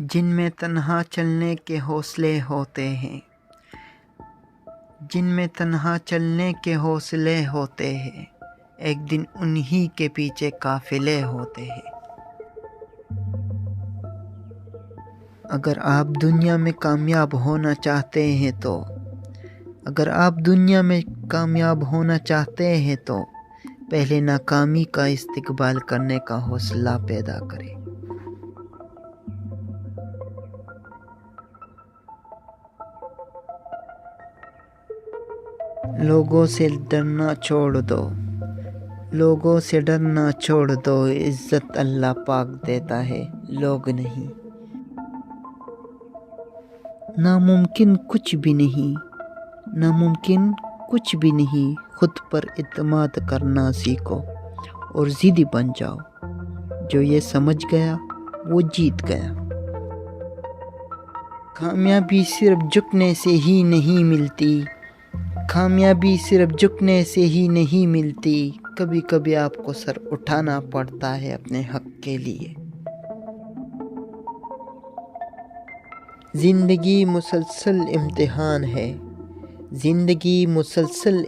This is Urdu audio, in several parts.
جن میں تنہا چلنے کے حوصلے ہوتے ہیں، جن میں تنہا چلنے کے حوصلے ہوتے ہیں، ایک دن انہی کے پیچھے قافلے ہوتے ہیں۔ اگر آپ دنیا میں کامیاب ہونا چاہتے ہیں تو پہلے ناکامی کا استقبال کرنے کا حوصلہ پیدا کریں۔ لوگوں سے ڈرنا چھوڑ دو، عزت اللہ پاک دیتا ہے، لوگ نہیں۔ ناممکن کچھ بھی نہیں، خود پر اعتماد کرنا سیکھو اور ضدی بن جاؤ۔ جو یہ سمجھ گیا وہ جیت گیا۔ کامیابی صرف جھکنے سے ہی نہیں ملتی، کبھی کبھی آپ کو سر اٹھانا پڑتا ہے اپنے حق کے لیے۔ زندگی مسلسل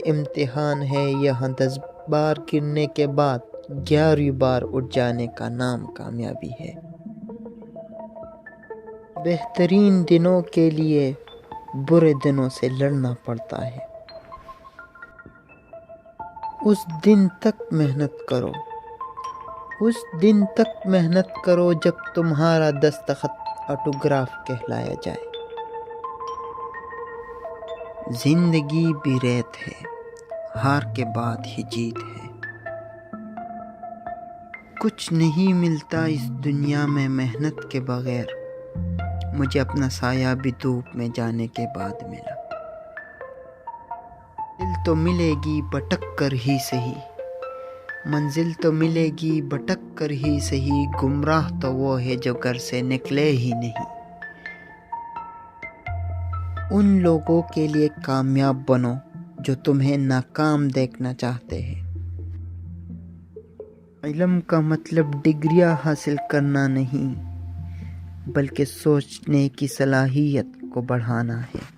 امتحان ہے، یہاں 10 بار گرنے کے بعد 11ویں بار اٹھ جانے کا نام کامیابی ہے۔ بہترین دنوں کے لیے برے دنوں سے لڑنا پڑتا ہے۔ اس دن تک محنت کرو جب تمہارا دستخط آٹوگراف کہلایا جائے۔ زندگی بھی ریت ہے، ہار کے بعد ہی جیت ہے۔ کچھ نہیں ملتا اس دنیا میں محنت کے بغیر، مجھے اپنا سایہ بھی دھوپ میں جانے کے بعد ملا۔ منزل تو ملے گی بھٹک کر ہی سہی، گمراہ تو وہ ہے جو گھر سے نکلے ہی نہیں۔ ان لوگوں کے لیے کامیاب بنو جو تمہیں ناکام دیکھنا چاہتے ہیں۔ علم کا مطلب ڈگریاں حاصل کرنا نہیں، بلکہ سوچنے کی صلاحیت کو بڑھانا ہے۔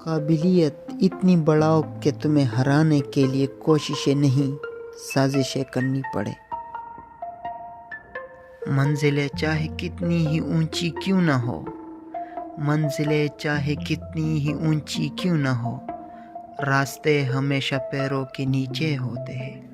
قابلیت اتنی بڑھاؤ کہ تمہیں ہرانے کے لیے کوششیں نہیں، سازشیں کرنی پڑے۔ منزلیں چاہے کتنی ہی اونچی کیوں نہ ہو، راستے ہمیشہ پیروں کے نیچے ہوتے ہیں۔